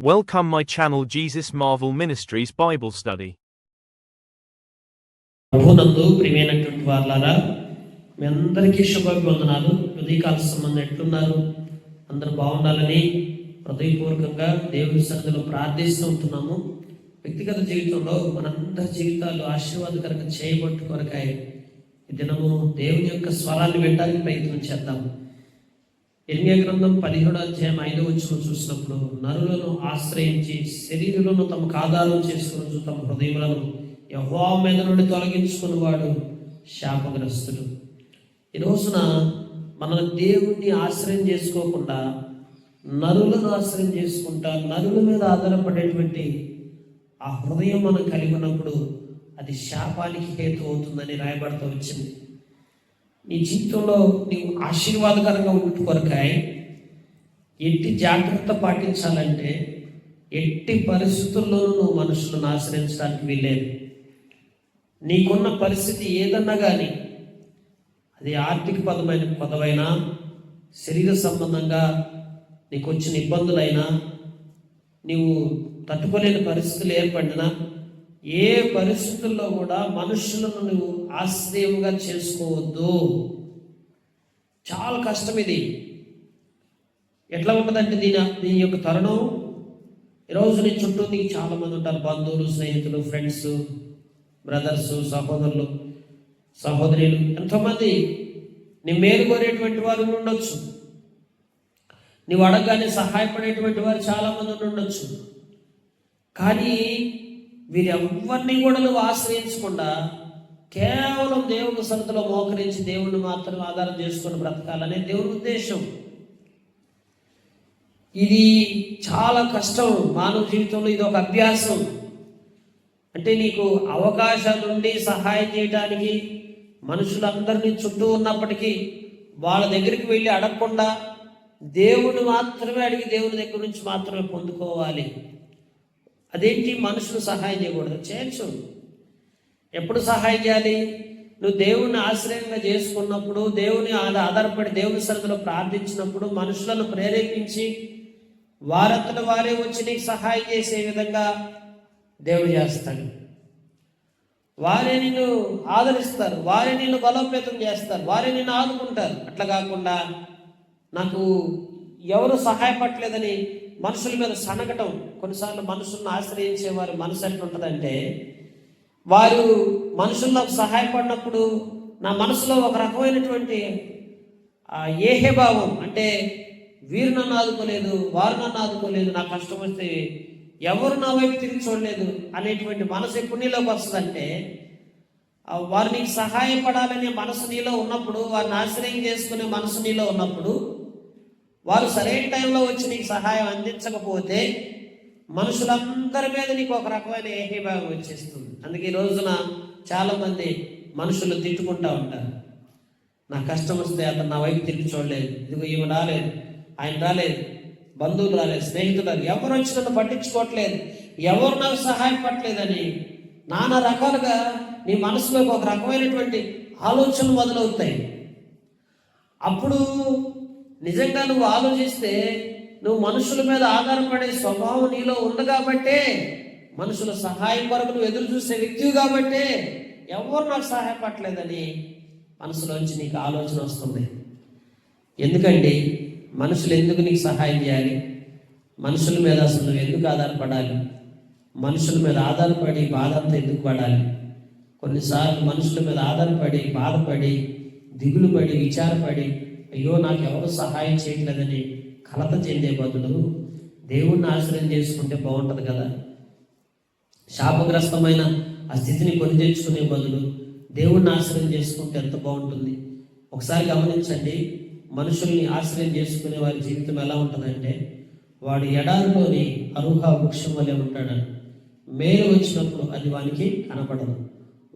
Welcome my channel Jesus Marvel Ministries Bible Study. ప్రభునందు ప్రియమైనటువంటి వారలారా, మీ అందరికీ శుభాభివందనాలు. ఉదయకాల సంబంధం ఎట్లున్నారు? అందరూ బాగుండాలని హృదయపూర్వకంగా దేవుని సన్నిధిలో ప్రార్థిస్తూ ఉంటున్నాము. వ్యక్తిగత జీవితంలో మనందరి జీవితాలు ఆశీర్వాదకరంగా చేయబట్టు కొరకాయ ఈ దినము దేవుని యొక్క స్వరాన్ని వినడానికి ప్రయత్నం చేద్దాం. యెర్మీయా గ్రంథం 17వ అధ్యాయం 5వ వచనం చూసినప్పుడు, నరులను ఆశ్రయించి శరీరులను తమకు ఆధారం చేసుకుని తమ హృదయములను యెహోవా మీద నుండి తొలగించుకున్నవాడు శాపగ్రస్తుడు. ఈ రోజున మన దేవుణ్ణి ఆశ్రయం చేసుకోకుండా నరులను ఆశ్రయం చేసుకుంటా నరుల మీద ఆధారపడేటువంటి ఆ హృదయం మనం కలిగి ఉన్నప్పుడు అది శాపానికి హేతు అవుతుందని రాయబడుతూ వచ్చింది. నీ జీవితంలో నీవు ఆశీర్వాదకరంగా ఉండటం కొరకాయ ఎట్టి జాగ్రత్త పాటించాలంటే ఎట్టి పరిస్థితుల్లోనూ నువ్వు మనుషులను ఆశ్రయించడానికి వీల్లేదు. నీకున్న పరిస్థితి ఏదన్నా కానీ, అది ఆర్థిక పదమైనా శరీర సంబంధంగా నీకు వచ్చిన ఇబ్బందులైనా, నీవు తట్టుకోలేని పరిస్థితులు ఏర్పడినా, ఏ పరిస్థితుల్లో కూడా మనుషులను నువ్వు ఆశ్రయంగా చేసుకోవద్దు. చాలా కష్టం ఇది. ఎట్లా ఉంటుందంటే దీని యొక్క తరుణం, ఈరోజు నీ చుట్టూ నీకు చాలామంది ఉంటారు, బంధువులు, స్నేహితులు, ఫ్రెండ్స్, బ్రదర్స్, సహోదరులు, సహోదరులు, ఎంతోమంది నీ మేలు కోరేటువంటి వారు ఉండొచ్చు. నీవు అడగగానే సహాయపడేటువంటి వారు చాలామంది ఉండొచ్చు. కానీ వీరెవ్వరిని కూడా నువ్వు ఆశ్రయించకుండా కేవలం దేవుని సన్నిధిలో మోకరించి దేవుణ్ణి మాత్రం ఆధారం చేసుకొని బ్రతకాలనే దేవుని ఉద్దేశం. ఇది చాలా కష్టం మానవ జీవితంలో. ఇది ఒక అభ్యాసం. అంటే నీకు అవకాశాలుండి సహాయం చేయడానికి మనుషులందరినీ చుట్టూ ఉన్నప్పటికీ వాళ్ళ దగ్గరికి వెళ్ళి అడగకుండా దేవుని మాత్రమే అడిగి దేవుని దగ్గర నుంచి మాత్రమే పొందుకోవాలి. అదేంటి? మనుషులు సహాయం చేయకూడదు? చేయొచ్చు. ఎప్పుడు సహాయం చేయాలి? నువ్వు దేవుని ఆశ్రయంగా చేసుకున్నప్పుడు, దేవుని ఆధారపడి దేవుని సన్నిధిలో ప్రార్థించినప్పుడు మనుషులను ప్రేరేపించి వారంతట వారే వచ్చి నీకు సహాయం చేసే విధంగా దేవుడు చేస్తాడు. వారే నిన్ను ఆదరిస్తారు, వారే నిన్ను బలోపేతం చేస్తారు, వారే నిన్ను ఆదుకుంటారు. అట్లా కాకుండా నాకు ఎవరు సహాయపడలేదని మనుషుల మీద సనగటం. కొన్నిసార్లు మనుషులను ఆశ్రయించేవారు మనసు ఎట్లుంటుందంటే, వారు మనుషులకు సహాయపడినప్పుడు నా మనసులో ఒక రకమైనటువంటి ఏహేభావం, అంటే వీరు నన్ను ఆదుకోలేదు, వారు నన్ను ఆదుకోలేదు, నా కష్టం వస్తే ఎవరు నా వైపు తిరిగి చూడలేదు అనేటువంటి మనసు ఎప్పుడు నీలోకి వస్తుందంటే, వారు నీకు సహాయపడాలనే మనసు నీలో ఉన్నప్పుడు, వారిని ఆశ్రయం చేసుకునే మనసు నీలో ఉన్నప్పుడు, వారు సరైన టైంలో వచ్చి నీకు సహాయం అందించకపోతే మనుషులందరి మీద నీకు ఒక రకమైన ఏకీభావం వచ్చేస్తుంది. అందుకే ఈ రోజున చాలామంది మనుషులు తిట్టుకుంటూ ఉంటారు. నా కష్టం వస్తే అతను నా వైపు తిరిగి చూడలేదు, ఇదిగో ఈమె రాలేదు, ఆయన రాలేదు, బంధువులు రాలేదు, స్నేహితులు రాలేదు, ఎవరు వచ్చి నన్ను పట్టించుకోవట్లేదు, ఎవరు నాకు సహాయపడలేదని నానా రకాలుగా నీ మనసులో ఒక రకమైనటువంటి ఆలోచనలు మొదలవుతాయి. అప్పుడు నిజంగా నువ్వు ఆలోచిస్తే నువ్వు మనుషుల మీద ఆధారపడే స్వభావం నీలో ఉంది కాబట్టే, మనుషుల సహాయం కొరకు నువ్వు ఎదురు చూసే వ్యక్తివి కాబట్టే ఎవరు నాకు సహాయపడలేదని మనసులోంచి నీకు ఆలోచన వస్తుంది. ఎందుకండి? మనుషులు ఎందుకు నీకు సహాయం చేయాలి? మనుషుల మీద అసలు నువ్వు ఎందుకు ఆధారపడాలి? మనుషుల మీద ఆధారపడి బాధంతా ఎందుకు పడాలి? కొన్నిసార్లు మనుషుల మీద ఆధారపడి బాధపడి దిగులు పడి విచారపడి అయ్యో నాకు ఎవరు సహాయం చేయట్లేదని కలత చెందే బదులు దేవుణ్ణి ఆశ్రయం చేసుకుంటే బాగుంటుంది కదా. శాపగ్రస్తమైన ఆ స్థితిని కొని తెచ్చుకునే బదులు దేవుణ్ణి ఆశ్రయం చేసుకుంటే ఎంత బాగుంటుంది. ఒకసారి గమనించండి, మనుషుల్ని ఆశ్రయం చేసుకునే వారి జీవితం ఎలా ఉంటుందంటే, వాడు ఎడారిలోని అరుహ వృక్షం వలె ఉంటాడు. మేలు వచ్చినప్పుడు అది వానికి కనపడదు.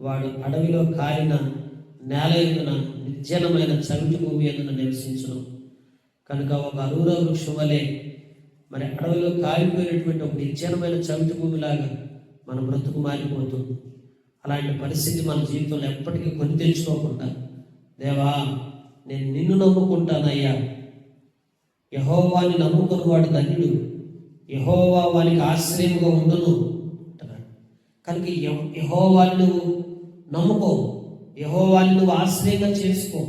వాడు అడవిలో కాలిన నేల ఎదున నిర్జనమైన చవిటి భూమి ఎదున నివసించును. కనుక ఒక అరూర వృక్షం వలె మరి అడవిలో కాలిపోయినటువంటి ఒక నిర్జనమైన చవిటి భూమిలాగా మన బ్రతుకు మారిపోతుంది. అలాంటి పరిస్థితి మన జీవితంలో ఎప్పటికీ కొని తెచ్చుకోకుండా, దేవా నేను నిన్ను నమ్ముకుంటానయ్యా, యెహోవాని నమ్ముకున్నవాడు ధన్యుడు, యెహోవా వానికి ఆశ్రయముగా ఉండును అంటున్నాడు. కనుక యెహోవాని నువ్వు నమ్ముకో, యెహోవాని నువ్వు ఆశ్రయంగా చేసుకో.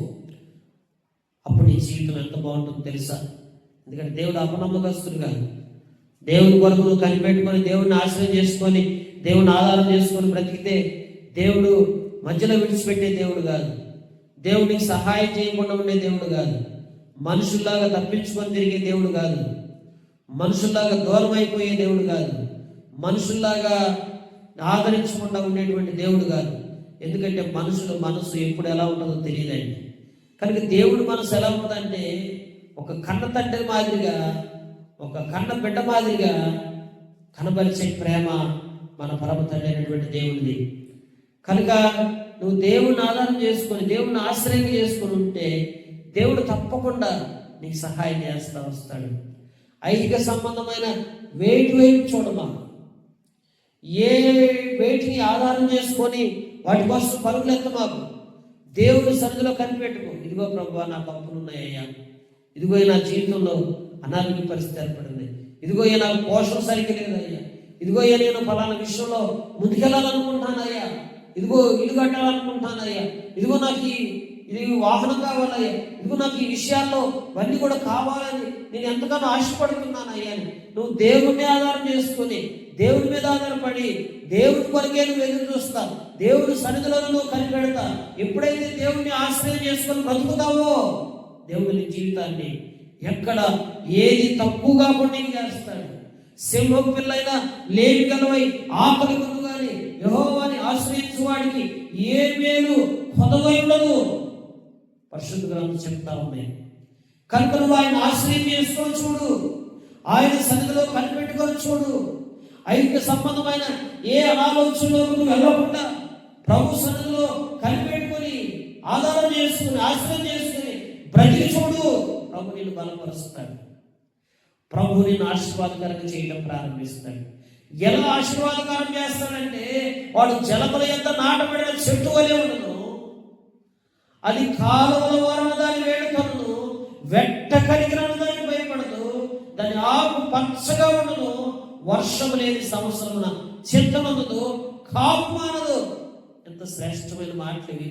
అప్పుడు నీ జీవితం ఎంత బాగుంటుందో తెలుసా? ఎందుకంటే దేవుడు అపనమ్మకస్తుడు కాదు. దేవుని కొరకు నువ్వు కనిపెట్టుకొని దేవుడిని ఆశ్రయం చేసుకొని దేవుని ఆధారం చేసుకొని బ్రతికితే దేవుడు మధ్యలో విడిచిపెట్టే దేవుడు కాదు. దేవుడికి సహాయం చేయకుండా ఉండే దేవుడు కాదు. మనుషుల్లాగా తప్పించుకొని తిరిగే దేవుడు కాదు. మనుషుల్లాగా దూరం అయిపోయే దేవుడు కాదు. మనుషుల్లాగా ఆదరించకుండా ఉండేటువంటి దేవుడు కాదు. ఎందుకంటే మనుషుల మనసు ఎప్పుడు ఎలా ఉంటుందో తెలియదండి. కనుక దేవుడి మనసు ఎలా ఉంటుందంటే ఒక కన్న తండ్రి మాదిరిగా, ఒక కన్న బిడ్డ మాదిరిగా కనబరిచే ప్రేమ మన పరమ తండ్రి అయినటువంటి దేవుడిది. కనుక నువ్వు దేవుడిని ఆధారం చేసుకొని దేవుడిని ఆశ్రయం చేసుకొని ఉంటే దేవుడు తప్పకుండా నీకు సహాయం చేస్తూ వస్తాడు. ఐహిక సంబంధమైన వేటి వైపు చూడమా. ఏ వేటిని ఆధారం చేసుకొని వాటి కోసం పరుగులెత్త మాకు. దేవుడి సన్నిధిలో కనిపెట్టుకో. ఇదిగో ప్రభువా నాకు అప్పులు ఉన్నాయ్యా, ఇదిగో నా జీవితంలో అనారోగ్య పరిస్థితి ఏర్పడింది, ఇదిగో నాకు పోషణ సరిగ్గా లేదయ్యా, ఇదిగో నేను ఫలానా విషయంలో ముందుకెళ్ళాలనుకుంటానయ్యా, ఇదిగో ఇల్లు కట్టాలనుకుంటానయ్యా, ఇదిగో నాకు ఇది వాహనం కావాలయ్యా, ఇదిగో నాకు ఈ విషయాల్లో ఇవన్నీ కూడా కావాలని నేను ఎంతగానో ఆశపడుతున్నానయ్యా అని నువ్వు దేవుడిని ఆధారం చేసుకుని దేవుడి మీద ఆధారపడి దేవుడి కొరకే నువ్వు ఎదురు చూస్తా, దేవుడి సన్నిధిలో నువ్వు కనిపెడతా. ఎప్పుడైతే దేవుడిని ఆశ్రయం చేసుకొని బ్రతుకుతావో దేవుడి నీ జీవితాన్ని ఎక్కడ ఏది తక్కువ కాకుండా చేస్తాడు. సింహం పిల్లైనా లేవి గలవై ఆకలి ముందు కానీ యెహోవాని ఆశ్రయించు వాడికి ఏ మేలు కొదవై ఉండదు పరిశుద్ధ గ్రంథం చెప్తా ఉంది. కనుక నువ్వు ఆయన ఆశ్రయం చేసుకొని చూడు, ఆయన సన్నిధిలో కనిపెట్టుకొని చూడు. ఐక్య సంబంధమైన ఏ అనాలోచనలో నువ్వు వెళ్ళకుండా ప్రభు సన్నిధిలో కనిపెట్టుకొని ఆధారం చేసుకుని ఆశ్రయం చేసుకుని బ్రతికి చూడు. ప్రభు నిన్ను బలపరుస్తాడు. ప్రభు నిన్ను ఆశీర్వాదకరంగా చేయడం ప్రారంభిస్తాడు. ఎలా ఆశీర్వాదకరం చేస్తాడంటే వాడు జలముల యొక్క నాటబడిన చెట్టు వలె ఉండను, అది కాలువల వారన దాని వేడుకను, వెట్ట కలిగిన దాన్ని భయపడదు, దాని ఆకు పచ్చగా ఉండదు, వర్షం లేని సంవత్సరమున చింతనందుదు, కాపు మానదు. ఎంత శ్రేష్టమైన మాటలు ఇవి.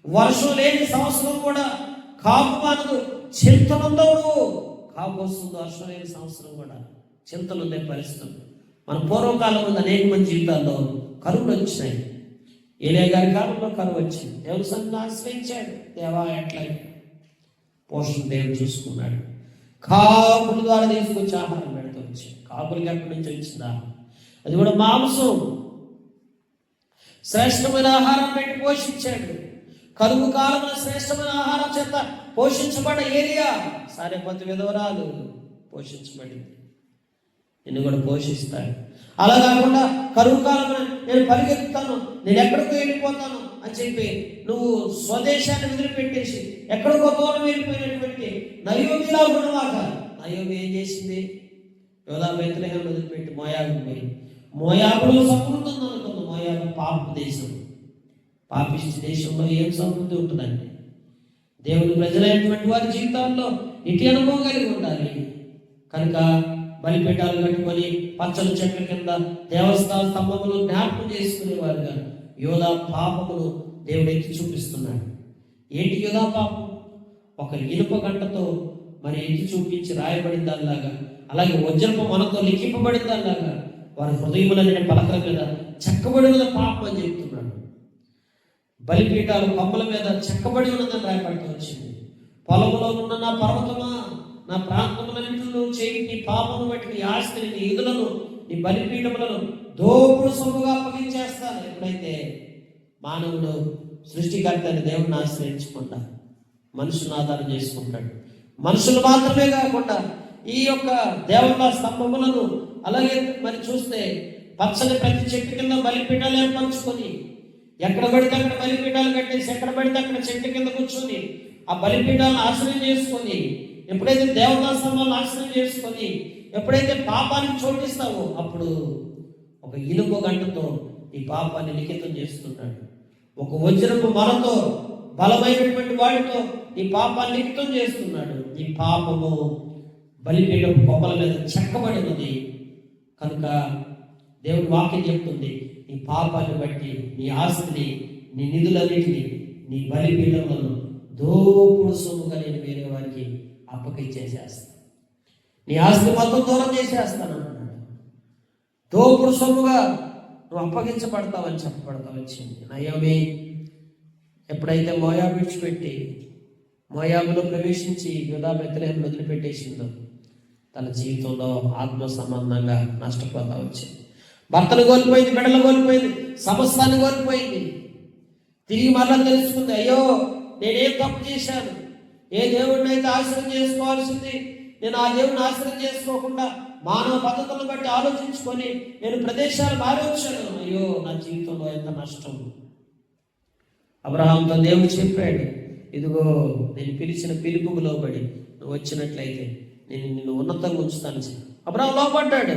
వర్షం లేని సంవత్సరం కూడా కాపు మానదు, చింతనందవుడు. కాపు వస్తుంది, వర్షం లేని సంవత్సరం కూడా చింతనుందే పరిస్థితులు. మన పూర్వకాలం ఉంది అనేక మంది జీవితాల్లో కరువులు వచ్చినాయి. ఏలియా గారి కాలంలో కరువు వచ్చింది. దేవుడు సన్నిధిని ఆశ్రయించాడు. దేవా ఎట్లా పోషణ దేవుడు చూసుకున్నాడు. కాపుల ద్వారా తీసుకొచ్చి ఆహారం పెడుతూ వచ్చాడు. కాపులకి ఎక్కడి నుంచి వచ్చిందా? అది కూడా మాంసం, శ్రేష్టమైన ఆహారం పెట్టి పోషించాడు. కరువు కాలంలో శ్రేష్టమైన ఆహారం చేత పోషించబడ్డ ఏలియా సారెపతి విధవరాలు పోషించబడింది. నిన్ను కూడా పోషిస్తాడు. అలా కాకుండా కరువు కాలంలో నేను పరిగెత్తుతాను, నేను ఎక్కడికో వెళ్ళిపోతాను అని చెప్పి నువ్వు స్వదేశాన్ని వదిలిపెట్టేసి ఎక్కడికో దూరం వెళ్ళిపోయినటువంటి నయోమిలా ఉన్నవాక. నయోమి ఏం చేసింది? యోధా బెత్లెహేం వదిలిపెట్టి మోయాబుకు పోయి, మోయాబులో సమృద్ధి ఉంది అనుకుంది. మోయాబు పాప దేశం, పాపిష్టి దేశంలో ఏం సమృద్ధి ఉంటుందండి? దేవుని ప్రజలైనటువంటి వారి జీవితాల్లో ఇటు అనుభవం కలిగి ఉండాలి. కనుక బలిపీఠాలు కట్టుకొని పచ్చని చెట్ల కింద దేవస్థాన స్తంభములు జ్ఞాపకం చేసుకునేవారుగా యోధా పాపమును దేవుడు ఎత్తి చూపిస్తున్నాడు. ఏంటి యోధా పాపం? ఒక ఇనుప గంటతో మరి ఎత్తి చూపించి రాయబడిందల్లాగా, అలాగే వజ్రపు మనతో లిఖింపబడిందల్లాగా వారి హృదయములనే పలకల మీద చెక్కబడి ఉన్న పాపం అని చెప్తున్నాడు. బలిపీఠాలు కొమ్మల మీద చెక్కబడి ఉన్నదని రాయబడుతూ వచ్చింది. పొలంలో ఉన్న నా పర్వతమా, నా ప్రాంతములన్నింటిలో చేయి నీ పాపము బట్టి నీ ఆస్తిని, నీ ఇదులను, నీ బలిపీఠములను దోపుడు సొమ్ముగా అప్పగించేస్తాను. ఎప్పుడైతే మానవుడు సృష్టికర్తని దేవుడిని ఆశ్రయించకుండా మనుషులను ఆధారం చేసుకుంటాడు. మనుషులు మాత్రమే కాకుండా ఈ యొక్క దేవతా స్తంభములను అలాగే మరి చూస్తే పచ్చని ప్రతి చెట్టు కింద బలిపీఠాలు ఏర్పరచుకొని ఎక్కడ పడితే అక్కడ బలిపీఠాలు కట్టేసి ఎక్కడ పడితే అక్కడ చెట్టు కింద కూర్చొని ఆ బలిపీఠాలను ఆశ్రయం చేసుకొని ఎప్పుడైతే దేవతా స్తంభాలను ఆశ్రయం చేసుకొని ఎప్పుడైతే పాపానికి చోటిస్తావో అప్పుడు ఒక ఇనుప గంటతో ఈ పాపాన్ని లిఖితం చేస్తున్నాడు. ఒక వజ్రపు మనతో బలమైనటువంటి వాడితో ఈ పాపాన్ని లిఖితం చేస్తున్నాడు. ఈ పాపము బలిపీఠం కొమ్మల మీద చెక్కబడినది కనుక దేవుడి వాక్యం చెప్తుంది, నీ పాపాన్ని బట్టి నీ ఆస్తిని, నీ నిధులన్నిటిని, నీ బలిపీఠములను దోపుడు సొమ్ముగా నేను వేరే వారికి అప్పగించేసేస్తాను. నీ ఆస్తి మొత్తం దూరం చేసేస్తాను అన్నాడు. దోపుడు సొమ్ముగా నువ్వు అప్పగించబడతావని చెప్పబడతా వచ్చింది. నయోమి ఎప్పుడైతే మోయాబు విడిచిపెట్టి మోయాబులో ప్రవేశించి యూదా బెత్లెహేమును వదిలిపెట్టేసిందో తన జీవితంలో ఆత్మ సంబంధంగా నష్టపోతా వచ్చింది. భర్తను కోల్పోయింది, బిడ్డలు కోల్పోయింది, సమస్తాన్ని కోల్పోయింది. తిరిగి మరలా తెలుసుకుంది, అయ్యో నేనేం తప్పు చేశాను, ఏ దేవుడిని అయితే ఆశ్రయం చేసుకోవాల్సింది నేను ఆ దేవుడిని ఆశ్రయం చేసుకోకుండా మానవ పద్ధతులను బట్టి ఆలోచించుకొని నేను ప్రదేశాలు మారి వచ్చాను. అయ్యో నా జీవితంలో ఎంత నష్టం. అబ్రహాంతో దేవుడు చెప్పాడు, ఇదిగో నేను పిలిచిన పిలుపుకు లోబడి నువ్వు వచ్చినట్లయితే నేను నిన్ను ఉన్నతంగా ఉంచుతాను. అబ్రహాం లోపడ్డాడు.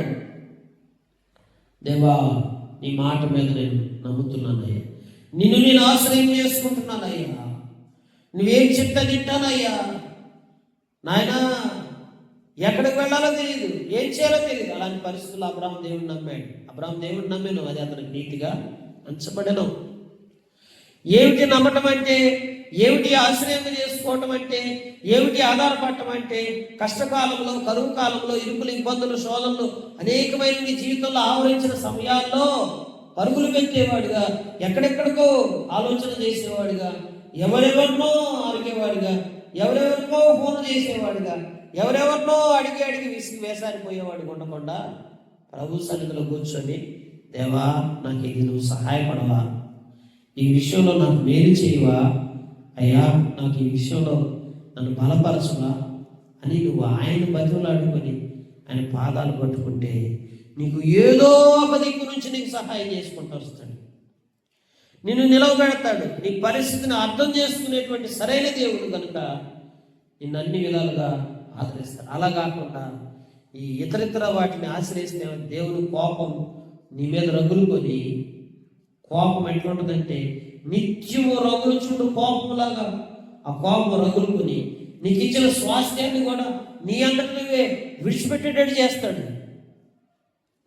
దేవా నీ మాట మీద నేను నమ్ముతున్నానయ్యా, నిన్ను నేను ఆశ్రయం చేసుకుంటున్నానయ్యా, నువ్వేం చెప్తా తింటానయ్యా. నాయనా ఎక్కడికి వెళ్ళాలో తెలియదు, ఏం చేయాలో తెలియదు. అలాంటి పరిస్థితుల్లో అబ్రహాం దేవుడిని నమ్మాడు. అబ్రహాం దేవుడిని నమ్మాను, అది అతనికి నీతిగా ఎంచబడను. ఏమిటి నమ్మటం అంటే, ఏమిటి ఆశ్రయం చేసుకోవటం అంటే, ఏమిటి ఆధారపడటం అంటే, కష్టకాలంలో, కరువు కాలంలో, ఇరుకులు, ఇబ్బందులు, శోధనలు అనేకమైన నీ జీవితంలో ఆవరించిన సమయాల్లో పరుగులు పెట్టేవాడుగా, ఎక్కడెక్కడికో ఆలోచన చేసేవాడుగా, ఎవరెవరినో అడిగేవాడుగా, ఎవరెవరికో ఫోన్ చేసేవాడుగా, ఎవరెవరినో అడిగి విసిగి వేసారిపోయేవాడు ఉండకుండా ప్రభు సన్నిధిలో కూర్చొని, దేవా నాకు ఇది నువ్వు సహాయపడవా, ఈ విషయంలో నాకు మేలు చేయవా, అయ్యా నాకు ఈ విషయంలో నన్ను బలపరచవా అని నువ్వు ఆయన బతిమలాడుకొని ఆయన పాదాలు పట్టుకుంటే నీకు ఏదో ఒక దిక్కు నుంచి నీకు సహాయం చేసుకుంటూ వస్తాడు. నిన్ను నిలవబెడతాడు. నీ పరిస్థితిని అర్థం చేసుకునేటువంటి సరైన దేవుడు కనుక నిన్ను అన్ని విధాలుగా ఆదరిస్తాడు. అలా కాకుండా ఈ ఇతరితర వాటిని ఆశ్రయిస్తే దేవుని కోపం నీ మీద రగులుకొని, కోపం ఎట్లుంటుందంటే నిత్యము రగులు చూడు కోపంలాగా ఆ కోపం రగులుకొని నీకు ఇచ్చిన స్వాస్థ్యాన్ని కూడా నీ అంతటి నువ్వే విడిచిపెట్టేటట్టు చేస్తాడు.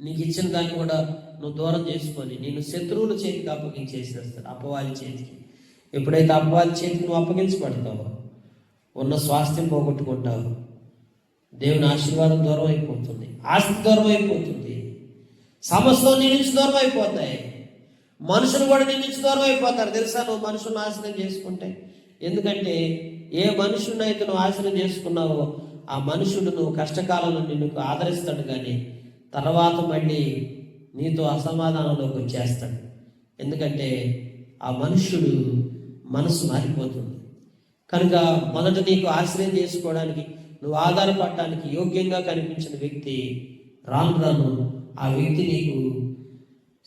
నీకు ఇచ్చిన దాన్ని కూడా నువ్వు దూరం చేసుకొని నేను శత్రువుల చేతికి అప్పగించేసేస్తాడు, అపవాది చేతికి. ఎప్పుడైతే అపవాది చేతికి నువ్వు అప్పగించబడతావో ఉన్న స్వాస్థ్యం పోగొట్టుకుంటావు, దేవుని ఆశీర్వాదం దూరం అయిపోతుంది, ఆస్తి దూరం అయిపోతుంది, సమస్తం నీ నుంచి దూరం అయిపోతాయి, మనుషులు కూడా నీ నుంచి దూరం అయిపోతారు. తెలుసా నువ్వు మనుషులను ఆశ్రయం చేసుకుంటే? ఎందుకంటే ఏ మనుషుని అయితే నువ్వు ఆశ్రయం చేసుకున్నావో ఆ మనుషుడు నువ్వు కష్టకాలంలో నిన్ను ఆదరిస్తాడు, కానీ తర్వాత మళ్ళీ నీతో అసమాధానంలోకి వచ్చేస్తాడు. ఎందుకంటే ఆ మనుష్యుడు మనసు మారిపోతుంది. కనుక మొదట నీకు ఆశ్రయం చేసుకోవడానికి, నువ్వు ఆధారపడటానికి యోగ్యంగా కనిపించిన వ్యక్తి రాను రాను ఆ వ్యక్తి నీకు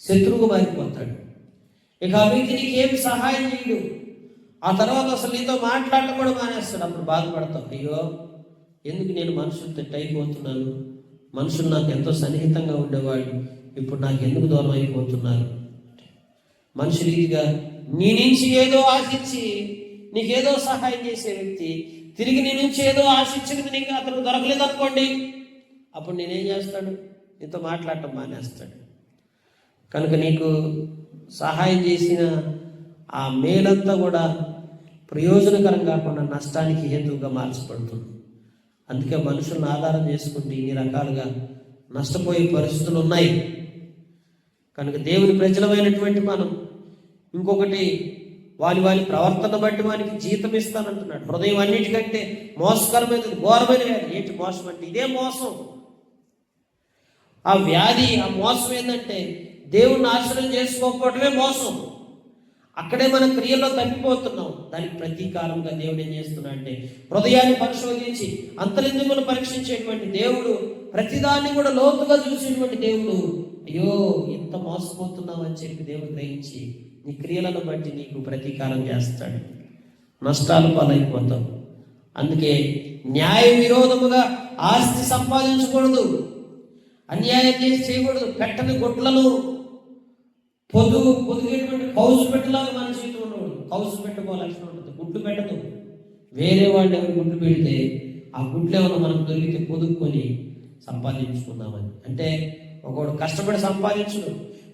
శత్రువుగా మారిపోతాడు. ఇక ఆ వ్యక్తి నీకేమి సహాయం చేయడు. ఆ తర్వాత అసలు నీతో మాట్లాడటం కూడా మానేస్తాడు. అప్పుడు బాధపడతావు, అయ్యో ఎందుకు నేను మనుషులతో అయిపోతున్నాను, మనుషులు నాకు ఎంతో సన్నిహితంగా ఉండేవాళ్ళు ఇప్పుడు నాకు ఎందుకు దూరం అయిపోతున్నారు. మనుషు రీతిగా నీ నుంచి ఏదో ఆశించి నీకేదో సహాయం చేసే వ్యక్తి తిరిగి నీ నుంచి ఏదో ఆశించినది నీకు అతను దొరకలేదు అనుకోండి, అప్పుడు నేనేం చేస్తాడు, నీతో మాట్లాడటం మానేస్తాడు. కనుక నీకు సహాయం చేసిన ఆ మేలంతా కూడా ప్రయోజనకరం కాకుండా నష్టానికి హేతువుగా మార్చబడుతుంది. అందుకే మనుషులను ఆధారం చేసుకుంటే ఇన్ని రకాలుగా నష్టపోయే పరిస్థితులు ఉన్నాయి. కనుక దేవుని ప్రజలమైనటువంటి మనం ఇంకొకటి, వారి ప్రవర్తన బట్టి వానికి జీతం ఇస్తానంటున్నాడు. హృదయం అన్నిటికంటే మోసకరమైనది, ఘోరమైన వ్యాధి. ఏంటి మోసం అంటే? ఇదే మోసం. ఆ వ్యాధి, ఆ మోసం ఏంటంటే దేవుణ్ణి ఆశ్రయం చేసుకోకపోవటమే మోసం. అక్కడే మనం క్రియల్లో తప్పిపోతున్నాం. దానికి ప్రతీకారంగా దేవుడు ఏం చేస్తున్నాడు అంటే, హృదయాన్ని పరిశోధించి అంతరింద్రియములను పరీక్షించేటువంటి దేవుడు, ప్రతిదాన్ని కూడా లోతుగా చూసేటువంటి దేవుడు, అయ్యో ఇంత మోసపోతున్నావు అని చెప్పి దేవుడు గ్రహించి నీ క్రియలను బట్టి నీకు ప్రతీకారం చేస్తాడు. నష్టాలు పాలైపోతావు. అందుకే న్యాయ విరోధముగా ఆస్తి సంపాదించకూడదు, అన్యాయం చేసి చేయకూడదు. పెట్టని గుడ్లను పొదిగేటువంటి కౌసు పెట్టలాగా మన జీవితం ఉండకూడదు. కౌసు పెట్టుకో లక్షణం ఉంటుంది, గుడ్డు పెట్టదు. వేరే వాళ్ళు ఎవరు గుడ్డు పెడితే ఆ గుడ్లు ఏమైనా మనకు దొరికితే పొదుక్కొని సంపాదించుకుందామని. అంటే ఒకడు కష్టపడి సంపాదించడు,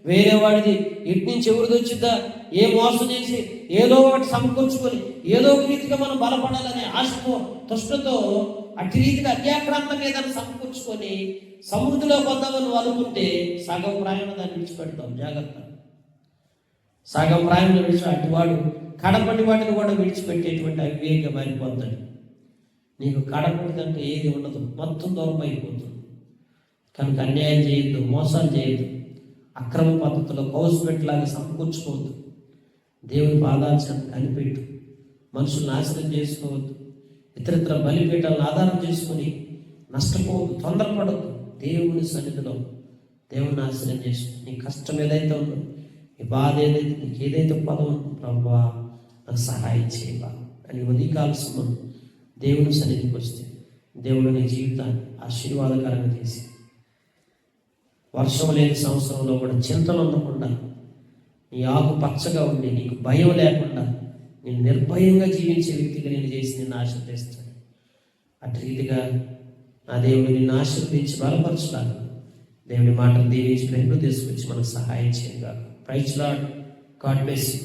వేరే వాడిది ఇటు నుంచి ఎవరిది వచ్చిద్దా ఏ మోసం చేసి ఏదో ఒకటి సమకూర్చుకొని ఏదో ఒక రీతిగా మనం బలపడాలనే ఆశతో తుష్టతో అట్టి రీతిగా అన్యాక్రాంతంగా ఏదైనా సమకూర్చుకొని సమృద్ధిలో పొందామని అనుకుంటే సగం ప్రాయంలో దాన్ని విడిచిపెడతాం. జాగ్రత్త. సగం ప్రాయంలో అటు వాడు కడపటి వాటిని కూడా విడిచిపెట్టేటువంటి అవివేకంగా మారిపోతాడు. నీకు కడపటిదంటే ఏది ఉండదు, మొత్తం దూరం అయిపోతుంది. కనుక అన్యాయం చేయొద్దు, మోసాలు చేయొద్దు, అక్రమ పద్ధతిలో కౌసుపెట్టలాగా సమకూర్చుకోవద్దు, దేవుని పాదాలను కనిపెట్టు, మనుషులు నాశనం చేసుకోవద్దు, ఇతరితర బలిపీఠాలను ఆధారం చేసుకుని నష్టపోవద్దు, తొందరపడద్దు. దేవుని సన్నిధిలో దేవుని నాశనం చేసుకో. నీ కష్టం ఏదైతే ఉందో, నీ బాధ ఏదైతే, నీకు ఏదైతే పదం ఉందో, ప్రభువా నాకు సహాయం చేయవా అని ఉదయకాల్సిన దేవుని సన్నిధికి వస్తే దేవుడు నీ జీవితాన్ని ఆశీర్వాదకరంగా చేసి వర్షం లేని సంవత్సరంలో కూడా చింతలు ఉండకుండా నీ ఆకు పచ్చగా ఉండి నీకు భయం లేకుండా నేను నిర్భయంగా జీవించే వ్యక్తిగా నేను చేసి నిన్ను ఆశీర్వదిస్తాను. అటు రీతిగా నా దేవుడు నిన్ను ఆశీర్వదించి బలపరచులాగా దేవుని మాటలు దీవించి వెంటనే తీసుకొచ్చి మనకు సహాయం చేయగా. Praise Lord. God bless you.